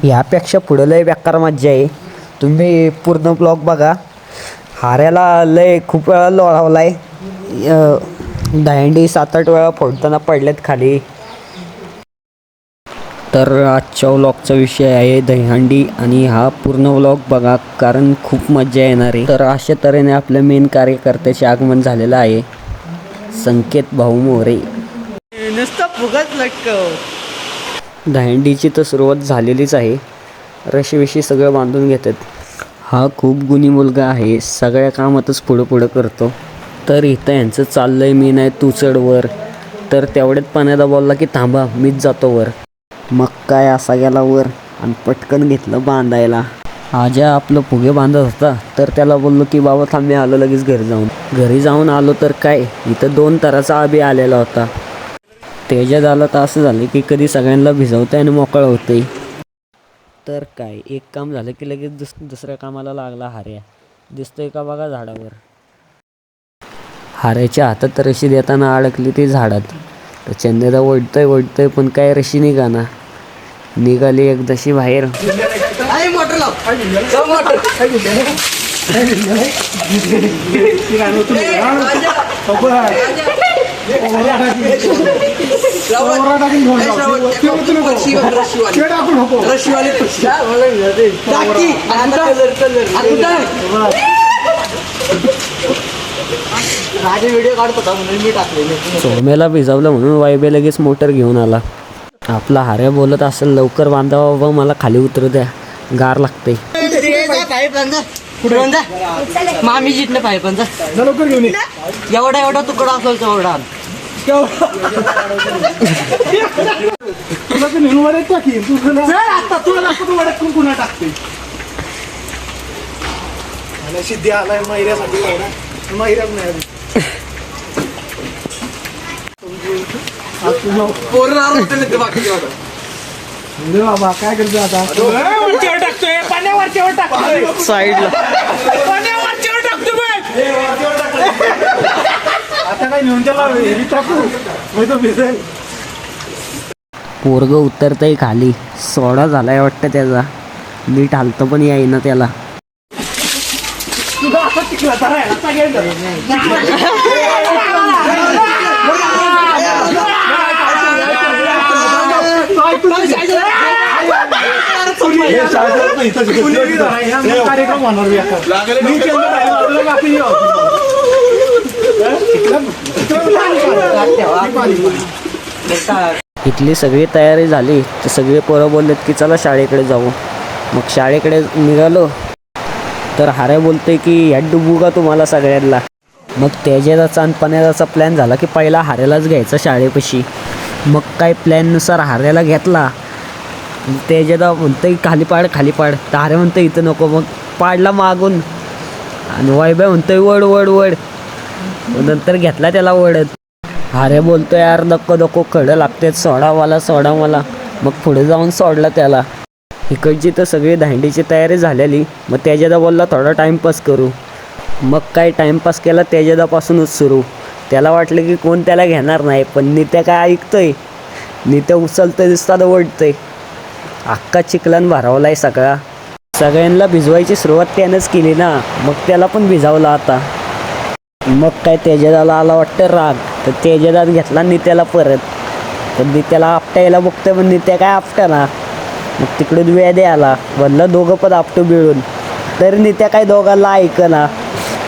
यापेक्षा पुढं लय बेकार मज्जा आहे. तुम्ही पूर्ण ब्लॉग बघा. हाऱ्याला लय खूप वेळा लोळावला आहे. दहीहंडी 7-8 वेळा फोडताना पडलेत खाली. तर आजच्या व्लॉगचा विषय आहे दहीहंडी आणि हा पूर्ण व्लॉग बघा कारण खूप मज्जा येणार आहे. तर अशा तऱ्हेने आपल्या मेन कार्यकर्त्याचे आगमन झालेलं आहे. संकेत भाऊ मोरे. नुसतं फुगत लटकव. दहीहंडीची तर सुरुवात झालेलीच आहे. रशी सगळं बांधून घेतात. हा खूप गुणी मुलगा आहे. सगळ्या कामातच पुढं करतो. तर इथं यांचं चाललंय मी नाही तू चढ वर. तर तेवढ्यात पाण्याला बोलला की थांबा मीच जातो वर. मग काय असा गेला वर आणि पटकन घेतलं बांधायला. आजा आपलं फुगे बांधत होता तर त्याला बोललो की बाबा थांब मी आलो लगेच घरी जाऊन आलो तर काय इथं 2 तराचा आबी आलेला होता. त्याच्यात आलं तर असं झालं की कधी सगळ्यांना भिजवतंय आणि मोकळं होतंय. तर काय एक काम झालं की लगेच दुसऱ्या कामाला लागला हार्या. दिसतोय का बघा झाडावर. हाऱ्याच्या हातात रशी देताना अडकली ती झाडात. तर चंदेदा ओढतोय पण काय रशी निघाना. निघाली एकदाशी बाहेर. व्हिडिओ काढतो का म्हणून मी टाकलेले. सोम्याला भिजवलं म्हणून वायबे लगेच मोटर घेऊन आला. आपला हार्या बोलत असेल लवकर बांधावा बाबा मला खाली उतरू द्या गार लागते. मामी जिथनं पाईपांचा लवकर घेऊन एवढा तुकडा असेल तेवढा पुन्हा टाकते. सिद्धी आलाय महिऱ्यासाठी महिऱ्याच नाही बाबा काय करतो आता. टाकतोय पाण्यावरच्यावर टाकतोय साईडला आता काय नेऊन टाकू भिजेल. पोरग उतरतंय खाली. सोडा झालाय वाटतं त्याचा. नीट हालतं पण येईना त्याला. कार्यक्रम होणार इथली सगळी तयारी झाली तर सगळे पोरं बोललेत की चला शाळेकडे जाऊ. मग शाळेकडे निघालो तर हार्या बोलतोय की ह्यात डुबू का तुम्हाला सगळ्यांना. मग त्याच्याचा आणि पाण्याचा प्लॅन झाला की पहिला हाऱ्यालाच घ्यायचा शाळेपाशी. मग काय प्लॅननुसार हाऱ्याला घेतला. त्याच्यादा म्हणतंय खाली पाड तर हार्या म्हणतोय इथं नको. मग पाडला मागून आणि वायब्या म्हणतोय वड. नंतर घेतला त्याला वडत. हार्या बोलतोय यार नको खडं लागते सोडा मला. मग पुढे जाऊन सोडला त्याला. इकडची तर सगळी दहीहंडीची तयारी झालेली. मग त्याच्यादा बोलला थोडा टाईमपास करू. मग काय टाईमपास केला त्याच्यादापासूनच सुरू. त्याला वाटलं की कोण त्याला घेणार नाही पण नित्या काय ऐकतोय. नित्या उचलतोय दिसताना ओढतोय. अख्खा चिखलान भरावलाय सगळा. सगळ्यांना भिजवायची सुरुवात त्यानंच केली ना. मग त्याला पण भिजावला आता. मग काय त्याच्यादाला आला वाटतं राग. तर त्याच्यादात घेतला नित्याला परत. तर नित्याला आपटायला बघतोय पण नित्या काय आपटाना. मग तिकडून वेदे आला. म्हणलं दोघं पण आपटू मिळून. तरी नित्या काय दोघांना ऐकना.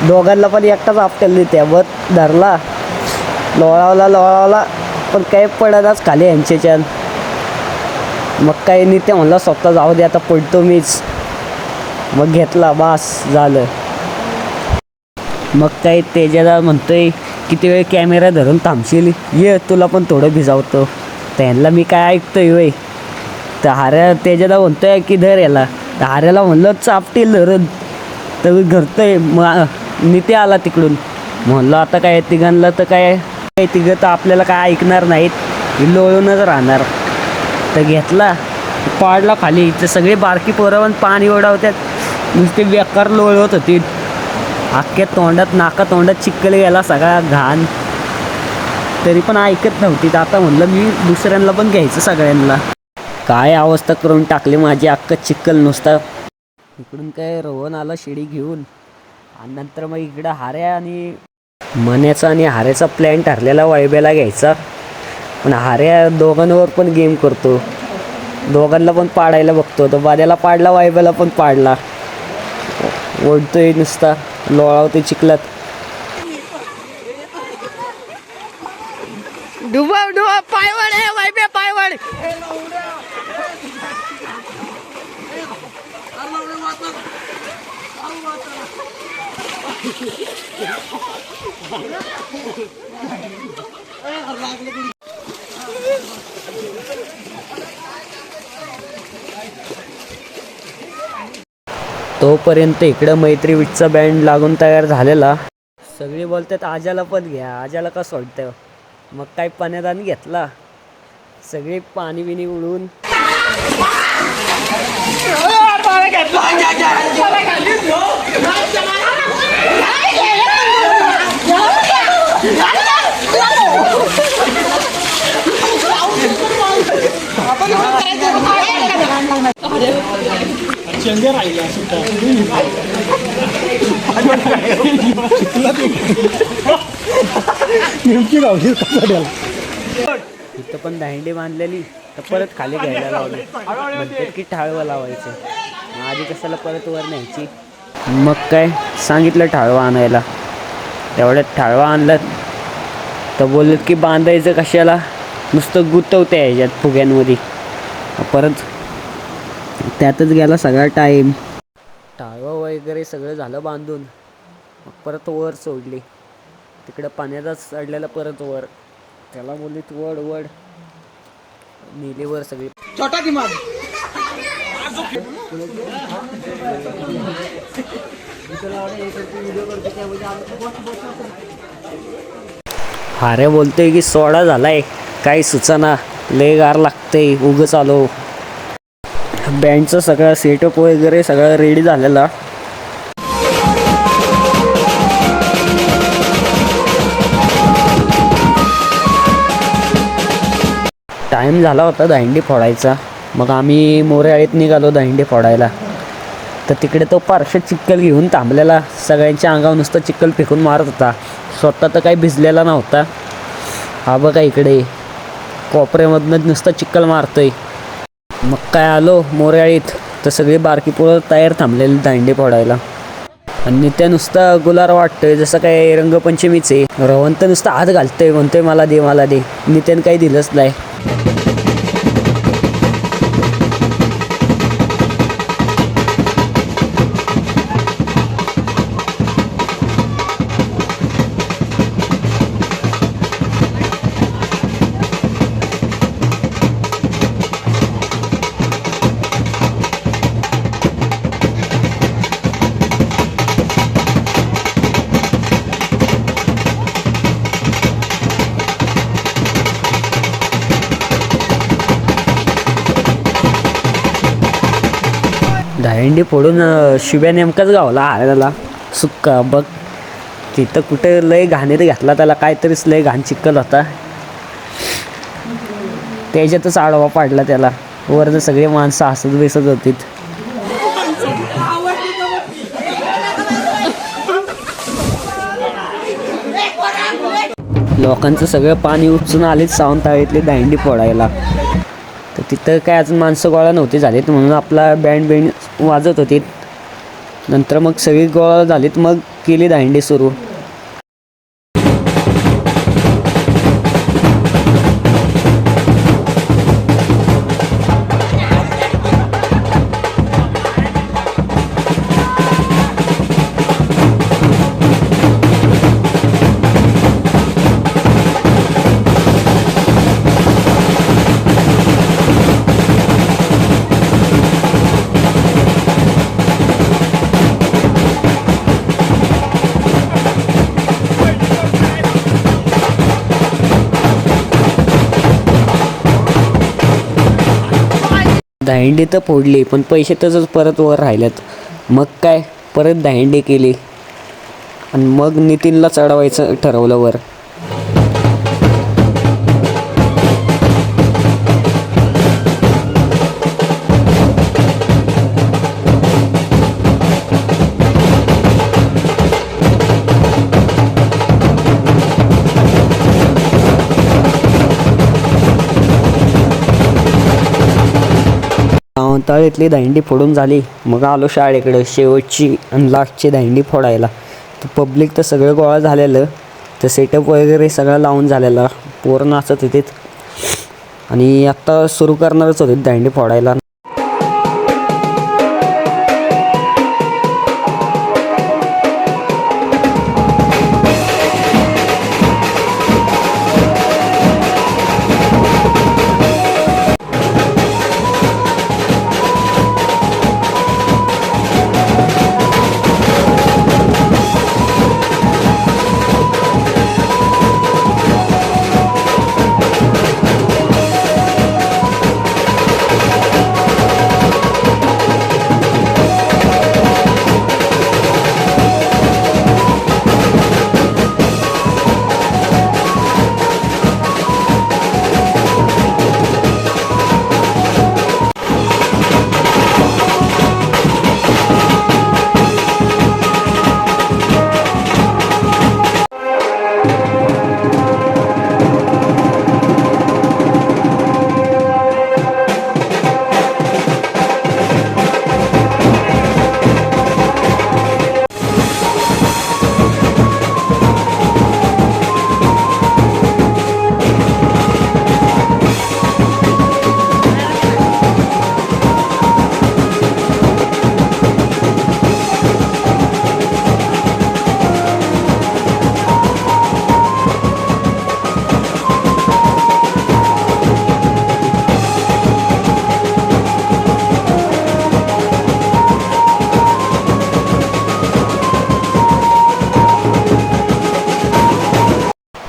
दोघांना पण एकटाच आपटेल नित्या. मग धरला लोळावला पण काही पडतच खाली यांच्याच्यात. मग काय नित्या म्हणला स्वतः जाऊ दे आता पडतो मीच. मग घेतला बास झालं. मग काय त्याच्याला म्हणतोय किती वेळ कॅमेरा धरून थांबशील ये तुला पण थोडं भिजावतो. त्यांना मी काय ऐकतोय वय. तर हाऱ्या त्याच्याला म्हणतोय की धर याला. तर हाऱ्याला म्हणलं चापटील धरून. तर घरतोय नित्या आला तिकडून. म्हणलं आता काय तिघांना तर काय तिघं तर आपल्याला काय ऐकणार नाहीत. लोळूनच राहणार. तर घेतला पाडला खाली. तर सगळे बारकी पोरं पण पाणी ओढावतात. नुसते बेकार लोळवत होती. अख्ख्या तोंडात नाका तोंडात चिखल गेला सगळा घाण. तरी पण ऐकत नव्हती. तर आता म्हणलं मी दुसऱ्यांना पण घ्यायचं सगळ्यांना. काय अवस्था करून टाकली माझी, अख्खं चिखल नुसता. इकडून काय रोहन आला शिडी घेऊन आणि नंतर मग इकडं हाऱ्या आणि मन्याचा आणि हाऱ्याचा प्लॅन ठरलेला वायब्याला घ्यायचा. पण हाऱ्या दोघांवर पण गेम करतो, दोघांना पण पाडायला बघतो. तो बाद्याला पाडला, वायब्याला पण पाडला, ओढतोय नुसता, लोळावतोय चिखलात. डुबा डुबा पायवड आहे वायब्या पायवड. तोपर्यंत इकडं मैत्री विटचा बँड लागून तयार झालेला. सगळी बोलतात आजाला पण घ्या, आजाला का सोडतं. मग काय पाण्यादान घेतला, सगळे पाणी बिणी उडून इथं पण दांडी बांधलेली, तर परत खाली घ्यायला लावली. म्हणतात की ठाळवं लावायचं, आधी कशाला परत वर न्यायची. मग काय सांगितलं ठाळवा आणायला, तेवढ्यात ठाळवा आणलं. तर बोलत की बांधायचं कशाला, नुसतं गुतवते ह्याच्यात फुग्यांमध्ये. परत त्यातच गेला सगळा टाईम. टाळवा वगैरे सगळं झालं बांधून, मग परत वर सोडली. तिकडं पाण्याचाच चढलेला परत वर, त्याला बोललीत वड वड, नेली वर सगळी. छोटा दिमाग. हारे बोलतोय की सोडा झालाय, काही सुचाना, लय गार लागतंय, उगच आलो. बँडचा सगळा सेटअप वगैरे सगळा रेडी झालेला. टाईम झाला होता दांडी फोडायचा. मग आम्ही मोरेआळीत निघालो दांडी फोडायला. तर तिकडे तो पार्श्व चिखल घेऊन थांबलेला, सगळ्यांच्या अंगावर नुसतं चिखल फेकून मारत होता. स्वतः तर काही भिजलेला नव्हता. हा बघा इकडे कोपऱ्यामधनं नुसतं चिखल मारतोय. मग काय आलो मोरेआळीत, तर सगळी बारकी पोरं तयार थांबलेली दांडी फोडायला. आणि त्या नुसता गुलार वाटतोय जसं काय रंगपंचमीचे. रवंत नुसतं हात घालतोय, म्हणतोय मला दे मला दे. नित्यान काही दिलंच नाही. दांडी फोडून शिव्या नेमकाच गावला हारायला सुक्का. बघ तिथं कुठे लय घाणीत घातला त्याला, काहीतरीच लय घाण चिखल होता, त्याच्यातच आडवा पाडला त्याला. वरनं सगळे माणसं हसत बेसत होती. लोकांचं सगळं पाणी उपसून आलीच सावंतवाडीतली दांडी फोडायला. तर तिथं काय अजून माणसं गोळा नव्हती झालीत, म्हणून आपला बँड वाजत होती. नंतर मग सगळी गोळा झालीत, मग केली दांडी सुरू. दांडी तर फोडली, पण पैसे तसंच परत वर राहिलेत. मग काय परत दांडी केली आणि मग नितीनला चढवायचं ठरवलं वर. मोताळीतली दांडी फोडून झाली मग आलो शाळेकडे शेवटची आणि लास्टची दांडी फोडायला. तर पब्लिक तर सगळं गोळा झालेलं, तर सेटअप वगैरे सगळं लावून झालेला, पोरं नाचत होते आणि आत्ता सुरू करणारच होते दांडी फोडायला.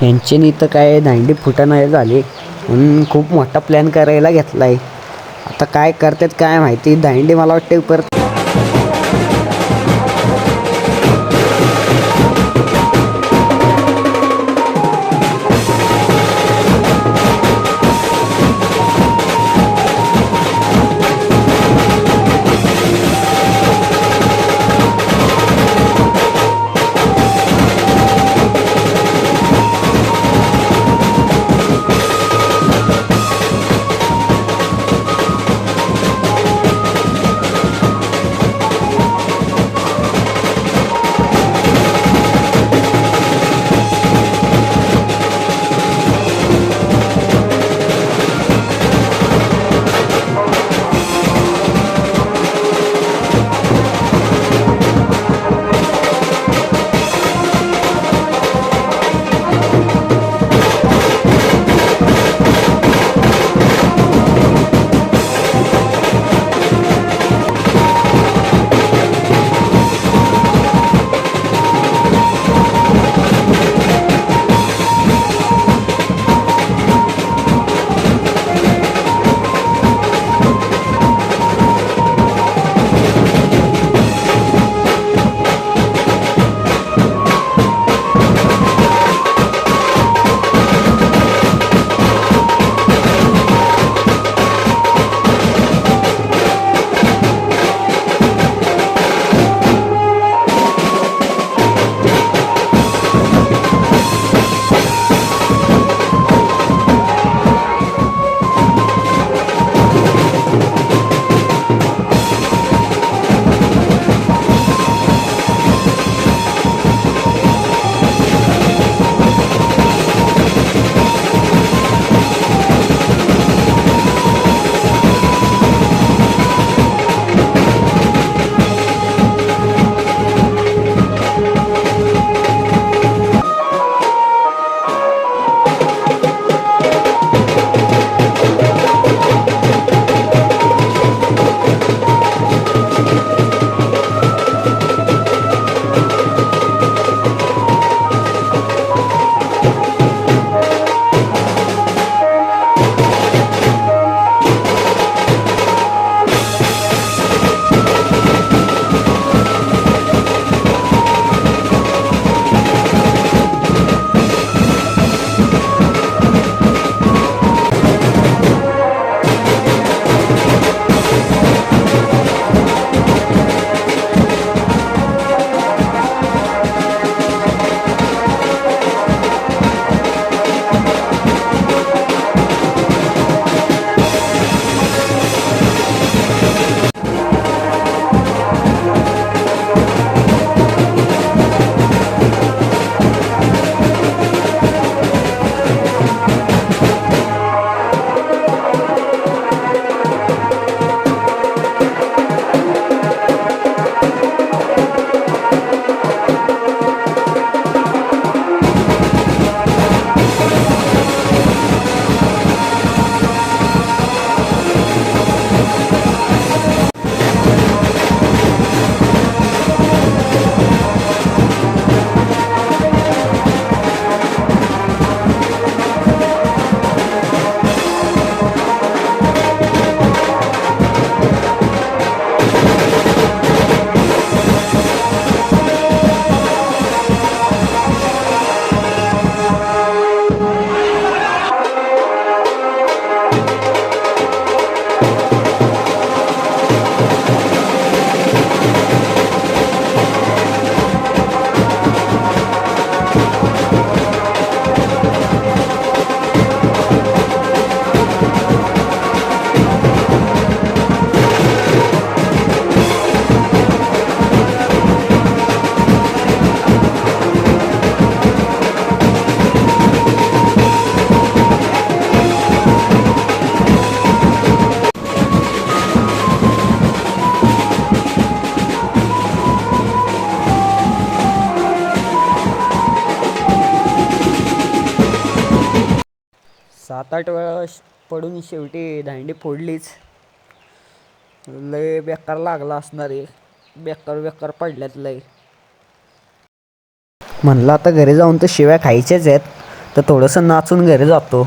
यांच्यानी तर काय दांडी फुटाणा झाली म्हणून खूप मोठा प्लॅन करायला घेतला आहे. आता काय करतात काय माहिती. दांडी मला वाटते परत 7-8 वेळा पडून शेवटी दांडी फोडलीच. लय बेकार लागला असणार आहे. बेकार पडल्यात लय. म्हणलं आता घरी जाऊन तर शिव्या खायच्याच आहेत, तर थोडंसं नाचून घरी जातो.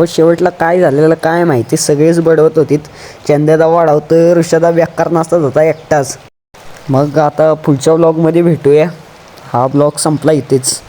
शेवटला काय झालेलं काय माहिती, सगळेच बडवत होतीत. चंद्याचा वाढाव तर ऋषादा बेकार नाचत होता एकटाच. मग आता पुढच्या ब्लॉगमध्ये भेटूया. हा ब्लॉग संपला इथेच.